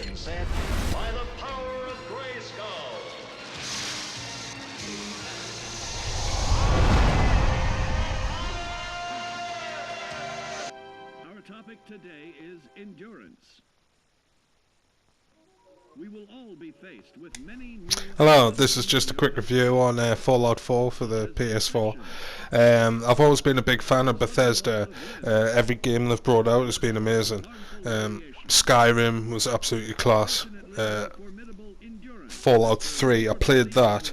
and said, "By the power of Grayskull." Our topic today is endurance. We will all be faced with many new... Hello, this is just a quick review on Fallout 4 for the PS4. I've always been a big fan of Bethesda. Every game they've brought out has been amazing. Skyrim was absolutely class. Fallout 3, I played that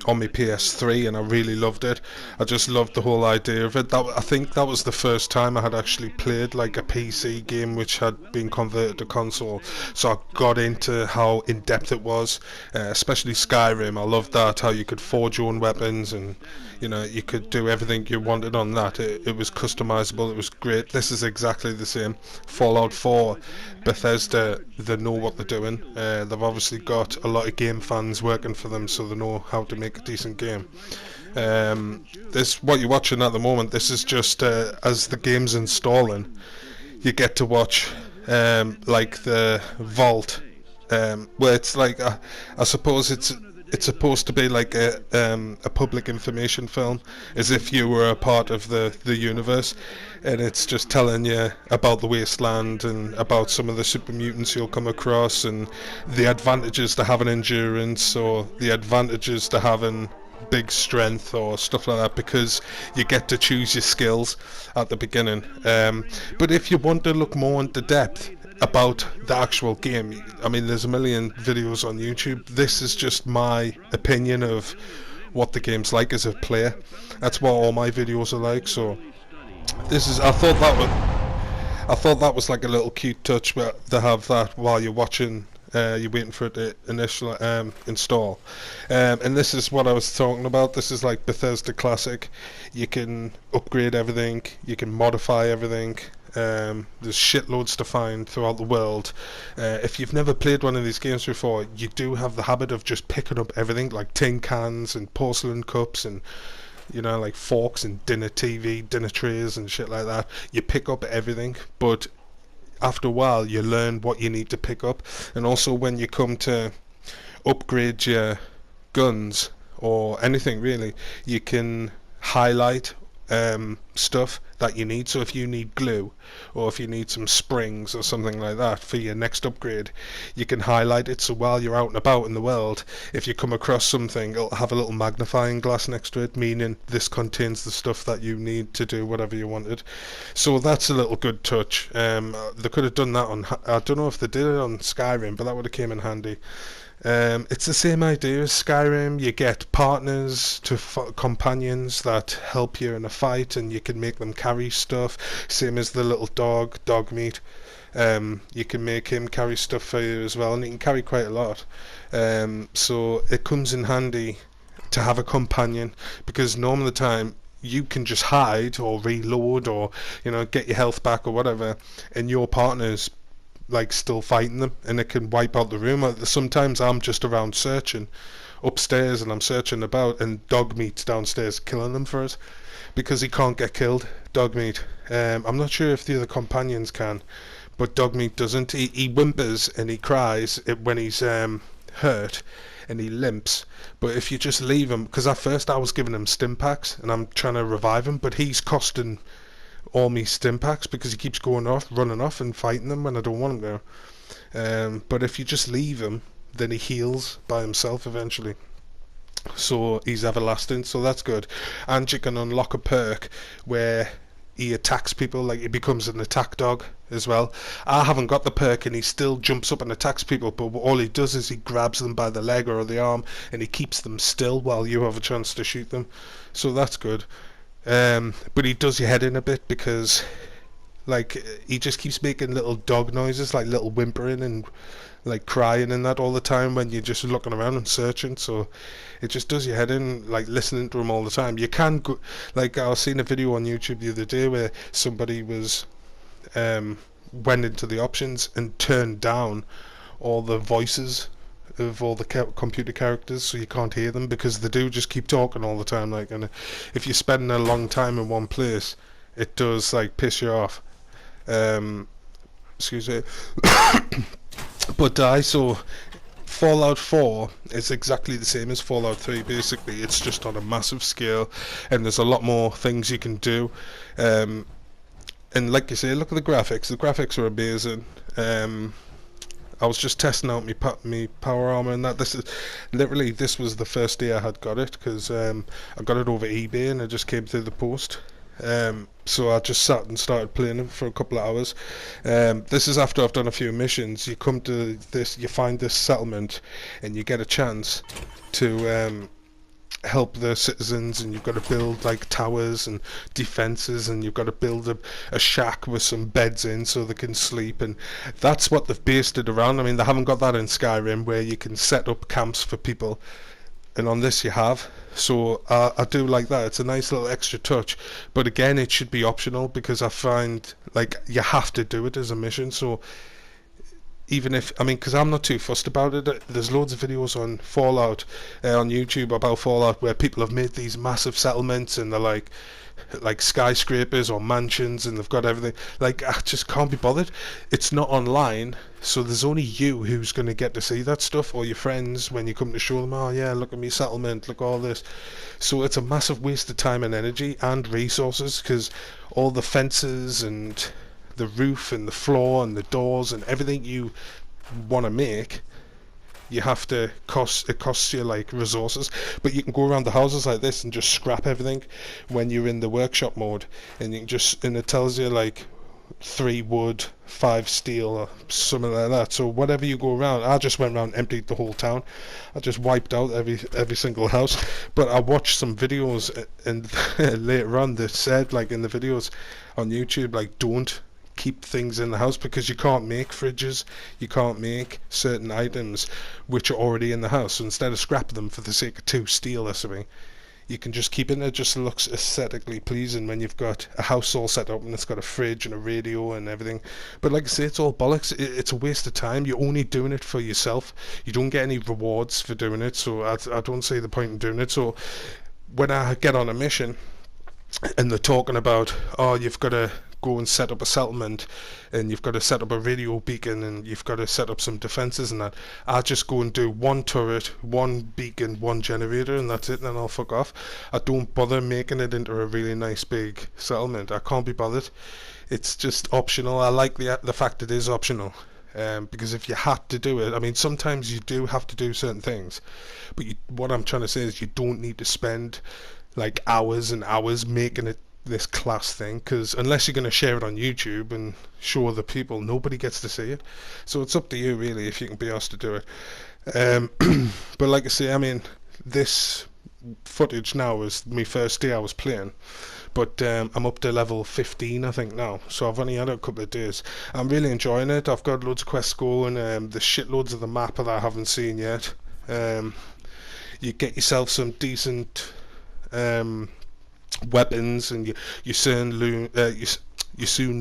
on my PS3 and I really loved it. I just loved the whole idea of it. I think that was the first time I had actually played like a PC game which had been converted to console, so I got into how in depth it was, especially Skyrim. I loved that, how you could forge your own weapons and you could do everything you wanted on that. It was customizable, it was great. This is exactly the same. Fallout 4, Bethesda, they know what they're doing. They've obviously got a lot of game fans working for them, so they know how to make a decent game. This, what you're watching at the moment, this is just as the game's installing, you get to watch like the vault, where it's like I suppose it's supposed to be like a public information film, as if you were a part of the universe, and it's just telling you about the wasteland and about some of the super mutants you'll come across and the advantages to having endurance or the advantages to having big strength or stuff like that, because you get to choose your skills at the beginning. But if you want to look more into depth about the actual game, I mean, there's a million videos on YouTube. This is just my opinion of what the game's like as a player. That's what all my videos are like. So this is, I thought that was like a little cute touch, but to have that while you're watching, you're waiting for it to initially install. And this is what I was talking about. This is like Bethesda Classic. You can upgrade everything, you can modify everything. There's shitloads to find throughout the world. If you've never played one of these games before, you do have the habit of just picking up everything, like tin cans and porcelain cups and like forks and dinner trays and shit like that. You pick up everything, but after a while you learn what you need to pick up. And also when you come to upgrade your guns or anything really, you can highlight stuff that you need. So if you need glue or if you need some springs or something like that for your next upgrade, you can highlight it, so while you're out and about in the world, if you come across something, it'll have a little magnifying glass next to it, meaning this contains the stuff that you need to do whatever you wanted. So that's a little good touch. They could have done that on, I don't know if they did it on Skyrim, but that would have came in handy. It's the same idea as Skyrim. You get partners to companions that help you in a fight, and you can make them carry stuff. Same as the little dog meat. You can make him carry stuff for you as well, and he can carry quite a lot. So it comes in handy to have a companion, because normally the time you can just hide or reload or get your health back or whatever, and your partner's like still fighting them, and it can wipe out the room. Sometimes I'm just around searching upstairs and I'm searching about, and dog meat's downstairs killing them for us because he can't get killed. Dog meat. I'm not sure if the other companions can, but dog meat doesn't. He whimpers and he cries when he's hurt, and he limps. But if you just leave him, because at first I was giving him stim packs and I'm trying to revive him, but he's costing all me stim packs because he keeps running off and fighting them when I don't want him there. But if you just leave him, then he heals by himself eventually, so he's everlasting, so that's good. And you can unlock a perk where he attacks people, like he becomes an attack dog as well. I haven't got the perk, and he still jumps up and attacks people, but all he does is he grabs them by the leg or the arm and he keeps them still while you have a chance to shoot them, so that's good. But he does your head in a bit, because like he just keeps making little dog noises, like little whimpering and like crying and that all the time when you're just looking around and searching. So it just does your head in, like listening to him all the time. You can go, like I was seeing a video on YouTube the other day where somebody was went into the options and turned down all the voices of all the computer characters, so you can't hear them, because they do just keep talking all the time, like, and if you're spending a long time in one place, it does like piss you off. Excuse me. But so Fallout 4 is exactly the same as Fallout 3. Basically, it's just on a massive scale, and there's a lot more things you can do. And like you say, look at the graphics. The graphics are amazing. I was just testing out me power armor and that. This was the first day I had got it, because I got it over eBay and it just came through the post. So I just sat and started playing it for a couple of hours. This is after I've done a few missions. You come to this, you find this settlement, and you get a chance to help the citizens, and you've got to build like towers and defenses, and you've got to build a shack with some beds in so they can sleep, and that's what they've based it around. I mean, they haven't got that in Skyrim where you can set up camps for people, and on this you have. So I do like that. It's a nice little extra touch, but again, it should be optional, because I find like you have to do it as a mission. So even if, I mean, because I'm not too fussed about it, there's loads of videos on Fallout on YouTube about Fallout where people have made these massive settlements, and they're like skyscrapers or mansions, and they've got everything. Like, I just can't be bothered. It's not online, so there's only you who's going to get to see that stuff, or your friends when you come to show them, oh yeah, look at me settlement, look at all this. So it's a massive waste of time and energy and resources, because all the fences and the roof and the floor and the doors and everything you want to make, you have to it costs you like resources. But you can go around the houses like this and just scrap everything when you're in the workshop mode, and you can just, and it tells you like 3 wood, 5 steel, or something like that. So whatever you go around, I just went around and emptied the whole town. I just wiped out every single house. But I watched some videos, and later on they said, like in the videos on YouTube, like, don't keep things in the house, because you can't make fridges, you can't make certain items which are already in the house. So instead of scrapping them for the sake of 2 steel or something, you can just keep it, and it just looks aesthetically pleasing when you've got a house all set up and it's got a fridge and a radio and everything. But like I say, it's all bollocks. It's a waste of time. You're only doing it for yourself. You don't get any rewards for doing it, so I don't see the point in doing it. So when I get on a mission and they're talking about, oh, you've got to go and set up a settlement, and you've got to set up a radio beacon, and you've got to set up some defences and that, I just go and do 1 turret, 1 beacon, 1 generator, and that's it, and then I'll fuck off. I don't bother making it into a really nice big settlement. I can't be bothered. It's just optional. I like the fact it is optional, because if you had to do it, I mean, sometimes you do have to do certain things, but what I'm trying to say is you don't need to spend like hours and hours making it this class thing, because unless you're going to share it on YouTube and show other people, nobody gets to see it. So it's up to you really if you can be asked to do it. But like I say, I mean, this footage now is my first day I was playing, but I'm up to level 15 I think now, so I've only had it a couple of days. I'm really enjoying it. I've got loads of quests going, there's shitloads of the map that I haven't seen yet. You get yourself some decent weapons, and you soon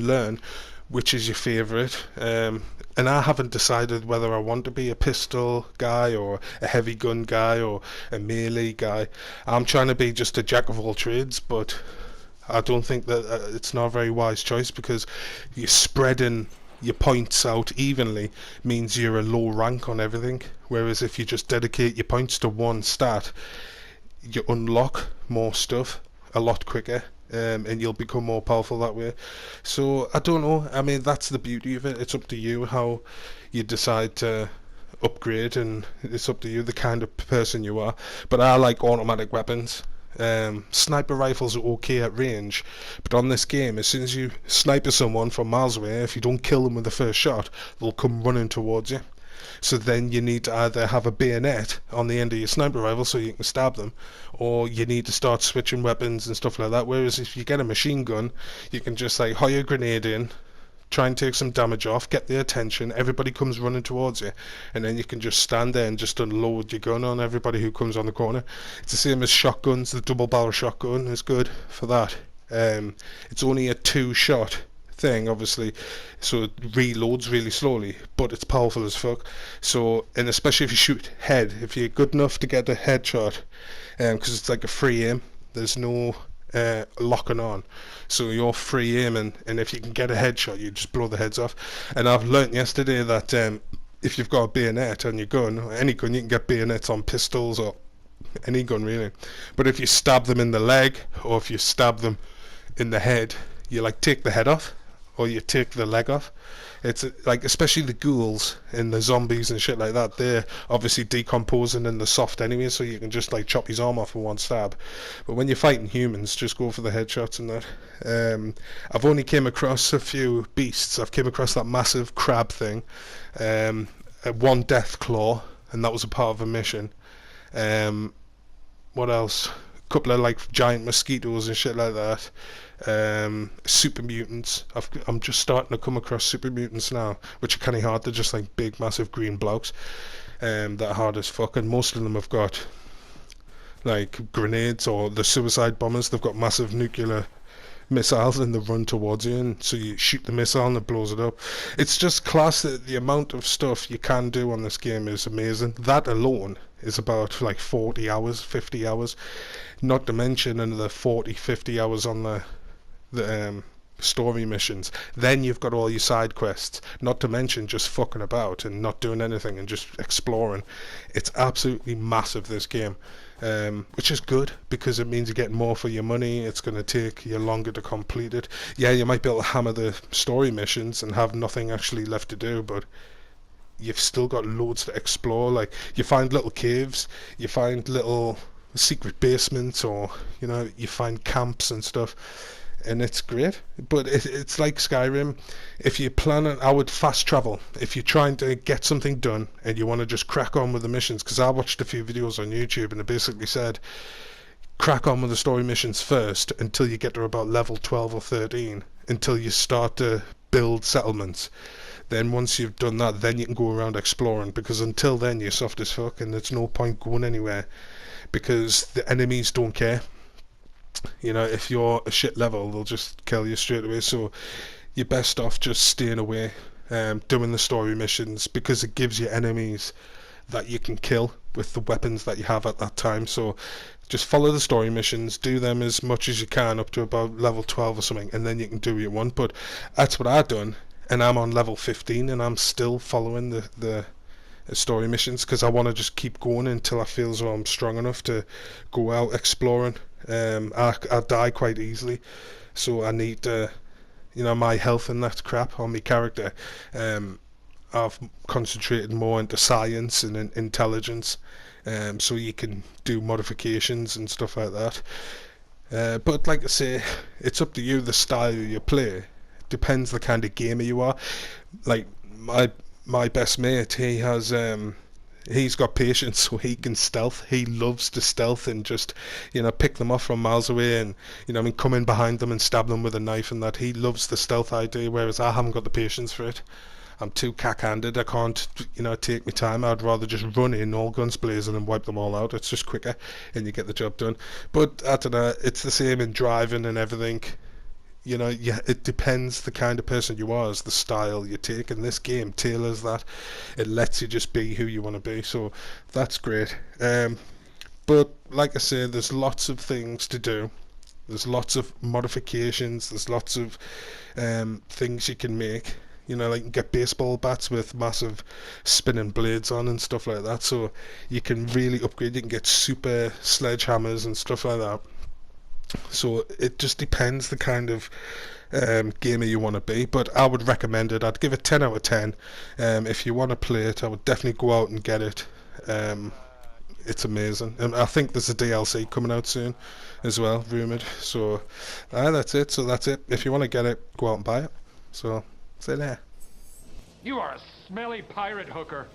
learn which is your favourite. And I haven't decided whether I want to be a pistol guy or a heavy gun guy or a melee guy. I'm trying to be just a jack of all trades, but I don't think that it's not a very wise choice, because you're spreading your points out evenly means you're a low rank on everything, whereas if you just dedicate your points to one stat, you unlock more stuff a lot quicker, and you'll become more powerful that way. So I don't know, I mean, that's the beauty of it. It's up to you how you decide to upgrade, and it's up to you the kind of person you are. But I like automatic weapons. Sniper rifles are okay at range, but on this game, as soon as you sniper someone from miles away, if you don't kill them with the first shot, they'll come running towards you. So then you need to either have a bayonet on the end of your sniper rifle so you can stab them, or you need to start switching weapons and stuff like that. Whereas if you get a machine gun, you can just like hire a grenade in, try and take some damage off, get their attention, everybody comes running towards you, and then you can just stand there and just unload your gun on everybody who comes on the corner. It's the same as shotguns. The double barrel shotgun is good for that. It's only a 2-shot thing, obviously, so it reloads really slowly, but it's powerful as fuck. So, and especially if you shoot head, if you're good enough to get a headshot, because it's like a free aim, there's no locking on, so you're free aiming, and if you can get a headshot, you just blow the heads off. And I've learnt yesterday that if you've got a bayonet on your gun, or any gun, you can get bayonets on pistols or any gun really. But if you stab them in the leg, or if you stab them in the head, you like take the head off, or you take the leg off. It's like, especially the ghouls and the zombies and shit like that, they're obviously decomposing in the soft anyway, so you can just like chop his arm off with one stab. But when you're fighting humans, just go for the headshots and that. I've only came across a few beasts. I've came across that massive crab thing, one death claw, and that was a part of a mission. What else? A couple of like giant mosquitoes and shit like that. Super mutants. I'm just starting to come across super mutants now, which are kind of hard. They're just like big, massive green blokes that are hard as fuck, and most of them have got like grenades or the suicide bombers. They've got massive nuclear missiles and they run towards you, and so you shoot the missile and it blows it up. It's just class. The amount of stuff you can do on this game is amazing. That alone is about like 40 hours, 50 hours, not to mention another 40, 50 hours on the story missions. Then you've got all your side quests, not to mention just fucking about and not doing anything and just exploring. It's absolutely massive, this game, which is good because it means you're getting more for your money. It's going to take you longer to complete it. Yeah, you might be able to hammer the story missions and have nothing actually left to do, but you've still got loads to explore. Like, you find little caves, you find little secret basements, or you know, you find camps and stuff, and it's great. But it's like Skyrim. If you plan on, I would fast travel if you're trying to get something done and you want to just crack on with the missions, because I watched a few videos on YouTube and it basically said crack on with the story missions first until you get to about level 12 or 13, until you start to build settlements. Then once you've done that, then you can go around exploring, because until then you're soft as fuck and there's no point going anywhere because the enemies don't care. You know, if you're a shit level, they'll just kill you straight away. So you're best off just staying away, doing the story missions, because it gives you enemies that you can kill with the weapons that you have at that time. So just follow the story missions, do them as much as you can up to about level 12 or something, and then you can do what you want. But that's what I've done, and I'm on level 15 and I'm still following the story missions, because I want to just keep going until I feel as though I'm strong enough to go out exploring. I die quite easily, so I need you know, my health and that crap on my character. I've concentrated more into science and intelligence, so you can do modifications and stuff like that. But like I say, it's up to you the style you play. It depends the kind of gamer you are. Like my best mate, he has he's got patience, so he can stealth. He loves to stealth and just, you know, pick them off from miles away, and, you know, I mean, come in behind them and stab them with a knife and that. He loves the stealth idea, whereas I haven't got the patience for it. I'm too cack-handed. I can't, you know, take my time. I'd rather just run in all guns blazing and wipe them all out. It's just quicker and you get the job done. But I don't know, it's the same in driving and everything. You know, yeah, it depends the kind of person you are, as the style you take, and this game tailors that. It lets you just be who you want to be, so that's great. But like I say, there's lots of things to do. There's lots of modifications. There's lots of things you can make. You know, like you can get baseball bats with massive spinning blades on and stuff like that, so you can really upgrade. You can get super sledgehammers and stuff like that. So it just depends the kind of gamer you want to be, but I would recommend it. I'd give it 10 out of 10. If you want to play it, I would definitely go out and get it. It's amazing, and I think there's a DLC coming out soon as well, rumoured. So that's it. If you want to get it, go out and buy it. So see you there. You are a smelly pirate hooker.